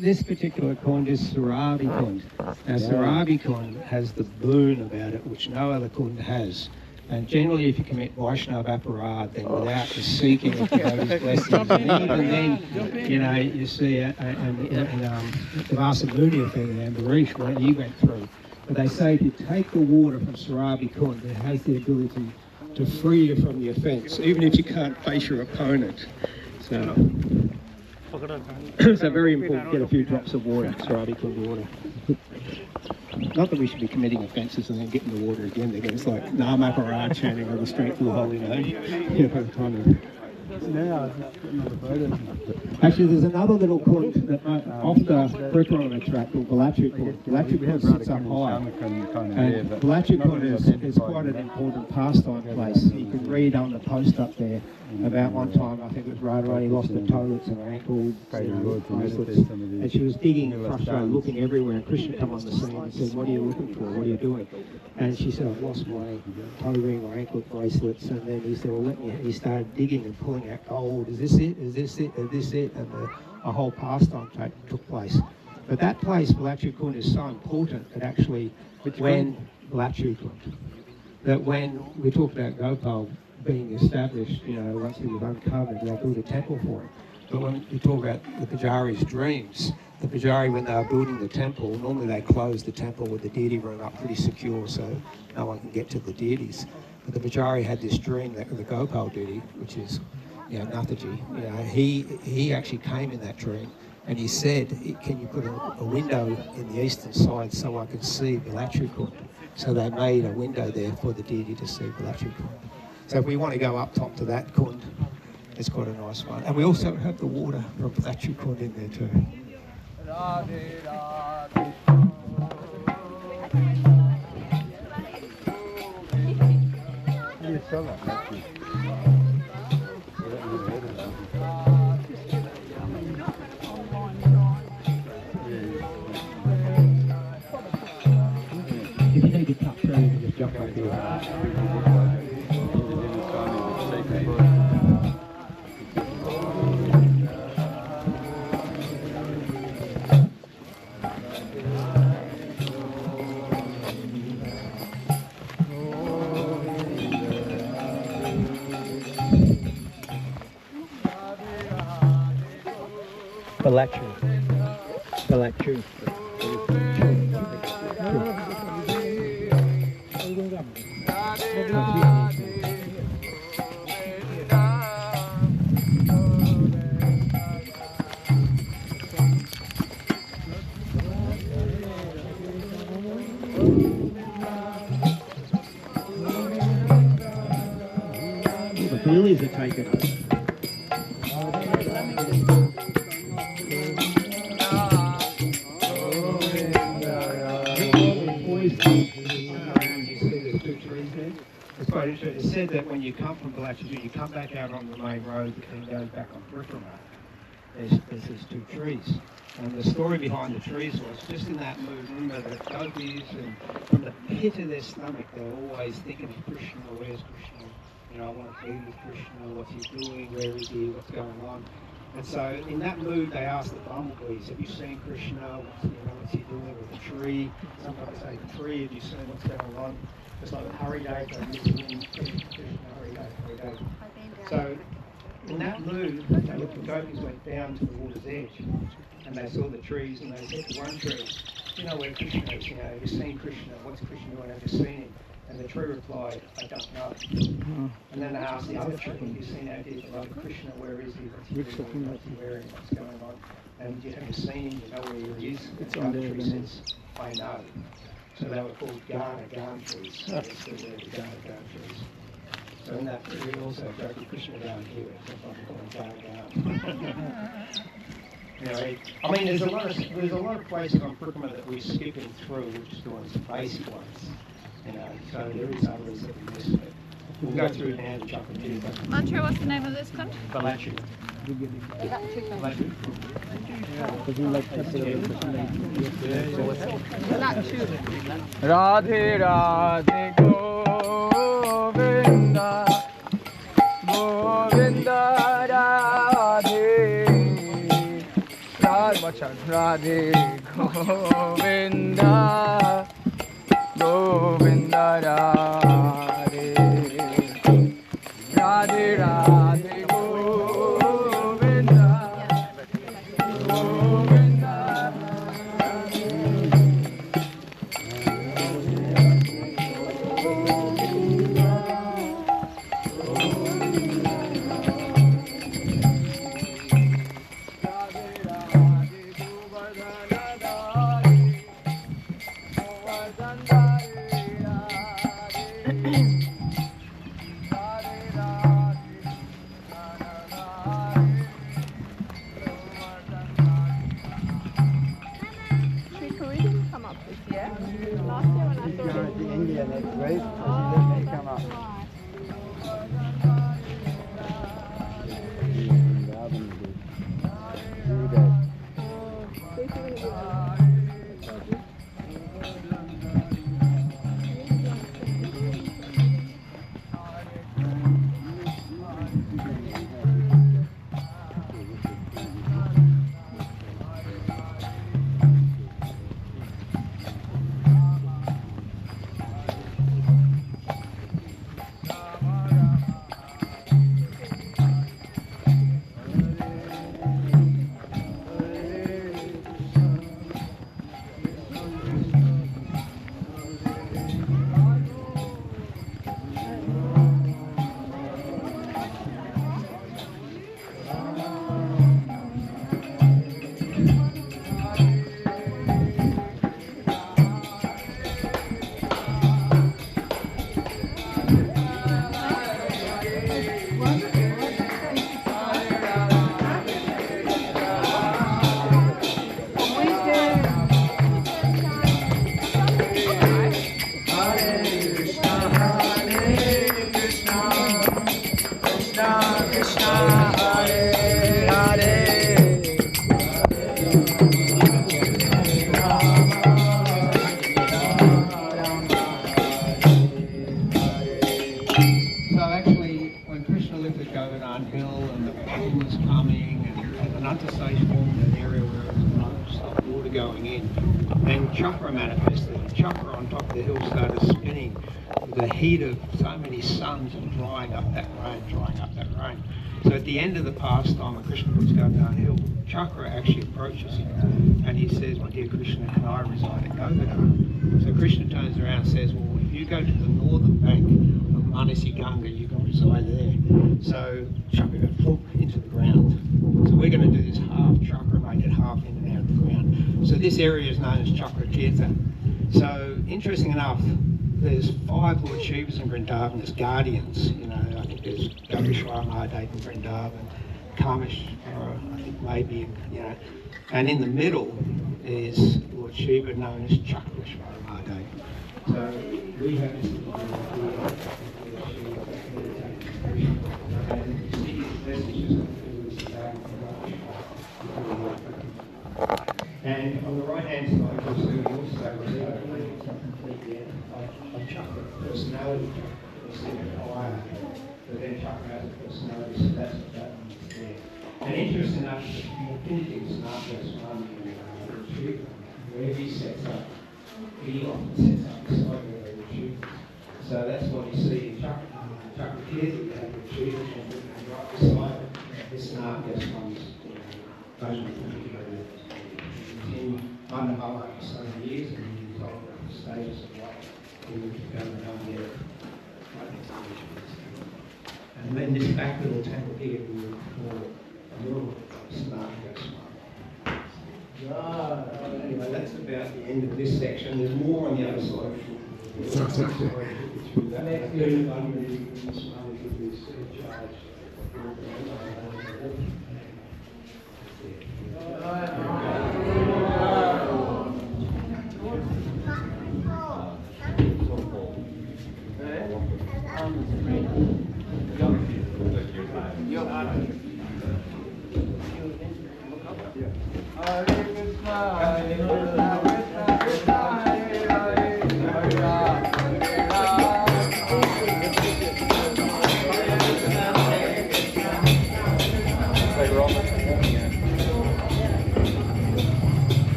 This particular kund is Surabhi kund. Now Surabhi kund has the boon about it which no other kund has. And generally if you commit Vaishnava aparad, then without the seeking of devotees' blessings, and even then, you know, you see the Vasa Muni affair in Ambarish, what he went through. But they say if you take the water from Surabhi kund, it has the ability to free you from the offence, even if you can't face your opponent. So very important to get a few drops of water, Surabhi kund water. Not that we should be committing offences and then getting the water again. It's like Namaparad chanting on the strength of the holy name. Yeah, by the time of... Actually, there's another little kund that off the Parikrama track called Balachu kund. Balachu kund sits up high. And Balachu kund is quite an important pastime place. You can read on the post up there about one time, I think it was Radharani lost her toilets and her ankle bracelets. And she was digging frustrated, looking everywhere. And Krishna came on the scene and said, "What are you looking for? What are you doing?" And she said, "I've lost my toe ring or ankle bracelets." And then he said, "Well, let me." He started digging and pulling out gold. Is this it? Is this it? Is this it? And a whole pastime took place. But that place, Balachu kund, is so important that actually, when Balachu kund, that when we talk about Gopal being established, you know, once he was uncovered, they built a temple for him. But when we talk about the Pujari's dreams, the Pujari, when they were building the temple, normally they closed the temple with the deity room up pretty secure so no one can get to the deities. But the Pujari had this dream that the Gopal deity, which is, you know, Nathaji, you know, he actually came in that dream and he said, "Can you put a window in the eastern side so I can see Balachu kund?" So they made a window there for the deity to see Balachu kund. So if we want to go up top to that kund, it's quite a nice one. And we also have the water from Balachu kund in there too. If you need to cut through, you can just jump over here. The feelies are taken over. It's quite interesting. It's said that when you come from Balachiju, you come back out on the main road that then goes back on Parikrama. There's these two trees. And the story behind the trees was just in that mood, remember the gopis, and from the pit of their stomach, they're always thinking of Krishna, where's Krishna? You know, I want to be with Krishna, what's he doing, where is he, what's going on? And so in that mood, they asked the bumblebees, have you seen Krishna? What's he doing with the tree? Sometimes they say, the tree, have you seen what's going on? It's like Hari Day, Krishna, Hari Day. So in that mood, the gopis went down to the water's edge, and they saw the trees, and they said to one tree, you know where Krishna is, you know, have you seen Krishna? What's Krishna doing? Have you seen him? And the tree replied, I don't know. And then they asked the other tree, have you seen our dear beloved Krishna? Where is he? What's he doing? What's he wearing? What's going on? And have you seen him? You know where he is? And the other tree says, I know. So they were called Gana trees. So they're still there, the Gana trees. So in that we also have Gopi Krishna down here. So I'm calling Gana. You know, I mean, there's a lot of places on Parikrama that we're skipping through. We're just doing some basic ones. You know, so there is others that we miss. But we'll go through now and jump into it. Mantra, what's the name of this country? Balachu. Radhe Radhe Govinda Govinda Radhe Radhe Govinda Govinda Radhe Radhe Radhe Govinda Govinda Govardhan Hill and the battle was coming and Ananta Sage formed an area where there was no water going in. And chakra manifested. And chakra on top of the hill started spinning. The heat of so many suns and drying up that rain. So at the end of the pastime, when Krishna puts Govardhan Hill, Chakra actually approaches him and he says, "My dear Krishna, can I reside at Govardhan?" So Krishna turns around and says, "Well, if you go to the northern bank of Manasi Ganga, you can reside there." So Chakra goes plump into the ground. So we're going to do this half Chakra, make it half in and out of the ground. So this area is known as Chakra Tirtha. So interesting enough, there's 5 Lord Shivas in Vrindavan as guardians. You know, I think there's Gopeshwar Mahadev in Vrindavan, Kameshwara, I think maybe, you know. And in the middle is Lord Shiva, known as Chakreshwar Mahadev. So we have this little and on the right hand side you'll see also a Chakra personality. You'll see the fire, but then Chakra has a personality, so that's what that means there. And interesting enough, the Pinnacle Snarkos one retreat, where he sets up, he often sets up beside where they retreat. So that's what you see in Chakra Tirtha, you have retreat, and right beside it, this Snarkos one's Mandahala for so many years, and he's on the stages of life. He moved to Govardhan there, right next to the and then this back little temple here we would call a little Snarkos. Anyway, that's about the end of this section. There's more on the other side.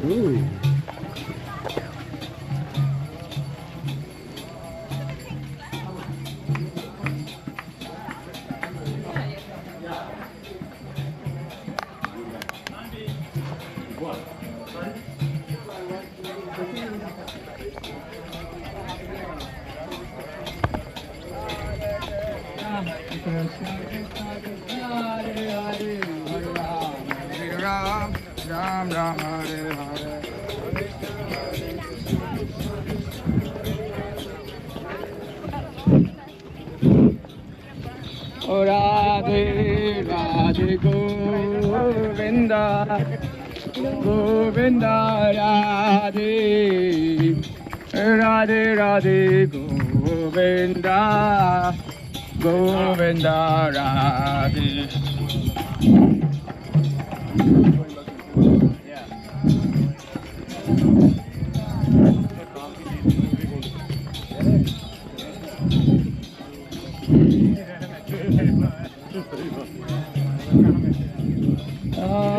Ooh. Ram Ram Hare Hare. Oh Radhe Radhe Govinda Govinda Radhe Radhe Radhe Govinda Govinda Radhe.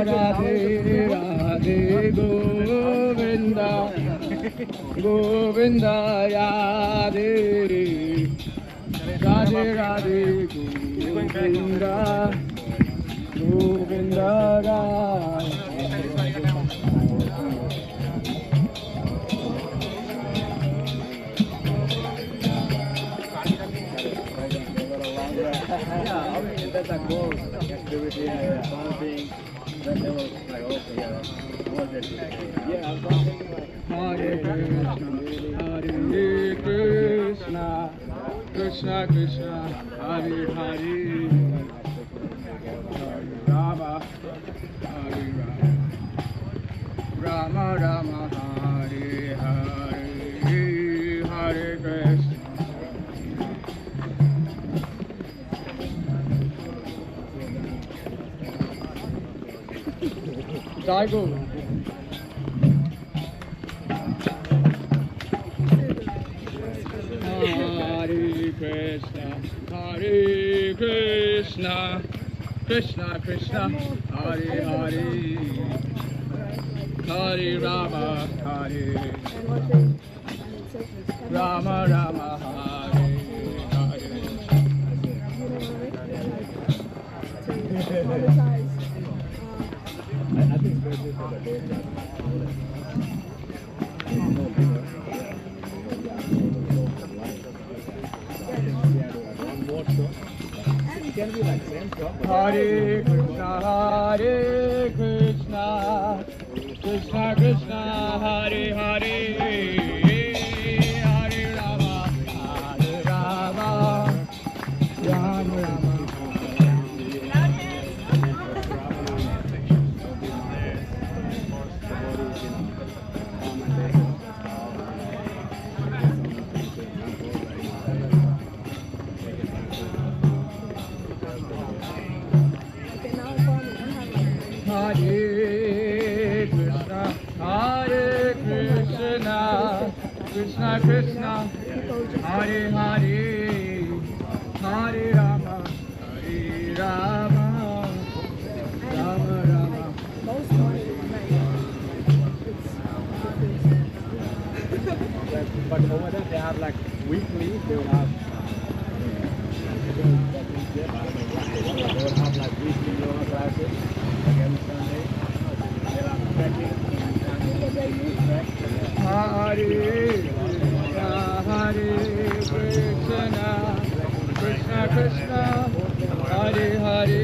Radhe Radhe Govinda Govinda Radhe Radhe Radhe Govinda Govinda Radhe. Yeah, I mean, that's a goal. Activity, bouncing. That was like, okay, yeah, what is it? Yeah, I'm bouncing like. Hare Krishna, Krishna Krishna, Hare Hare, Hare Rama, Hare Rama, Rama Rama, Hare Hare, Hare Krishna. Tiger. Hare Krishna, Hare Krishna, Krishna Krishna, Hare Hare, Hare Rama, Hare Rama Rama, Hare Hare. Hare Krishna, Krishna Krishna, Hare Hare, Hare Rama, Hare Rama, Rama Rama. Hare Krishna, Hare Krishna, Krishna Krishna, Hare Hare, Hare Rama, Hare Rama, Rama Rama. But over there they have like weekly, they will have like weekly yoga classes, like every Sunday. They'll have trekking and trek. Hare Krishna, Krishna Krishna, Hare Hare,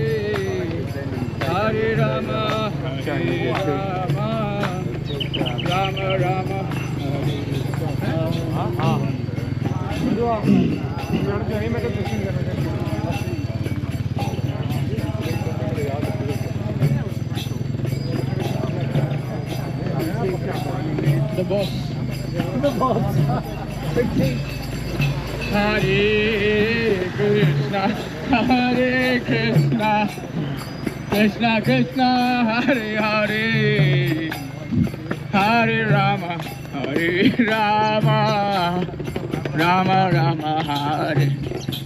Hare Rama, Hare Rama, Rama Rama, the boss. The boss. Hare Krishna, Hare Krishna, Krishna Krishna, Hare Hare, Hare Rama, Hare Rama, Rama Rama, Hare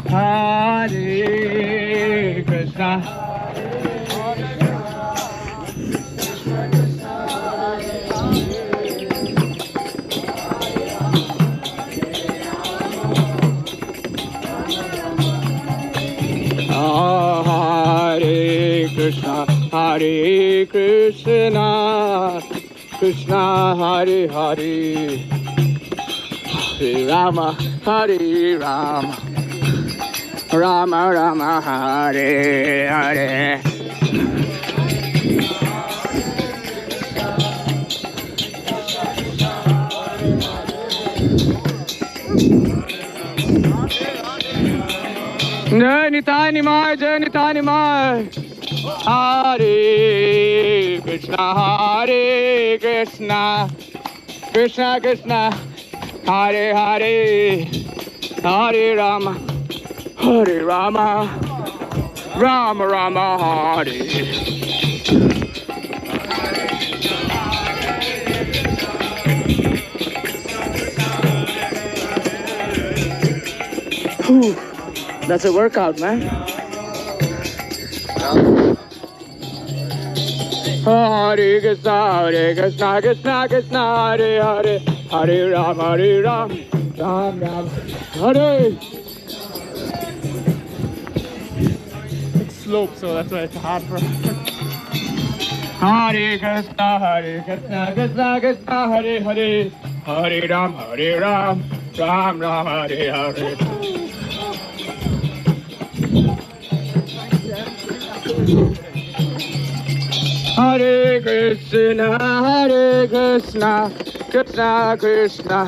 Hare Krishna. Hare Krishna, Hare Krishna, Krishna Hare Hare, Hare Rama, Hare Rama, Rama Rama, Hare Hare. Jai Nitai Nimai, Jai Nitai Nimai. Hare Krishna, Hare Krishna, Krishna Krishna, Hare Hare, Hare Rama, Hare Rama, Rama Rama, Hare. Whew. That's a workout, man. Hare Krishna, Hare Krishna, Krishna Krishna, Hare Hare, Hare Rama, Ram Ram, Hare. It's slope, so that's why it's hard for. Hare Krishna, Hare Krishna, Krishna Krishna, Hare Hare, Hare Ram, Ram Ram, Hare Hare. Hare Krishna, Krishna Krishna,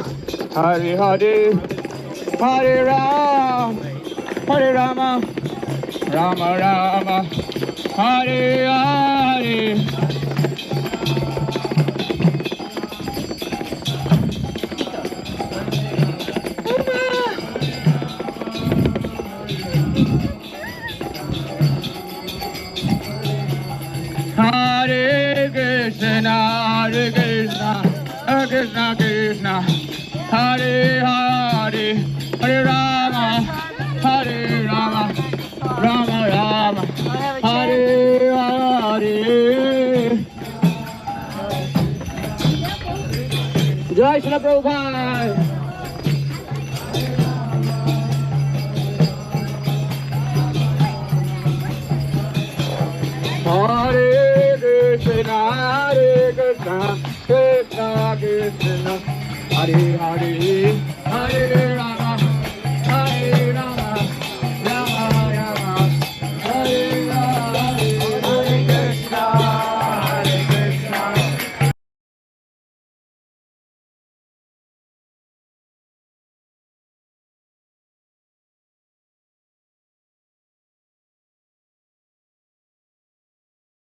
Hare Hare, Hare Rama, Rama Rama, Hare Hare. Hare Krishna, Hare Krishna, Krishna Krishna, Hare Hare, Hare Rama, Rama Rama, Hare Jai Shri Prabhupada. Hare Krishna, Hare Krishna, Krishna Krishna, Hare Hare, Hare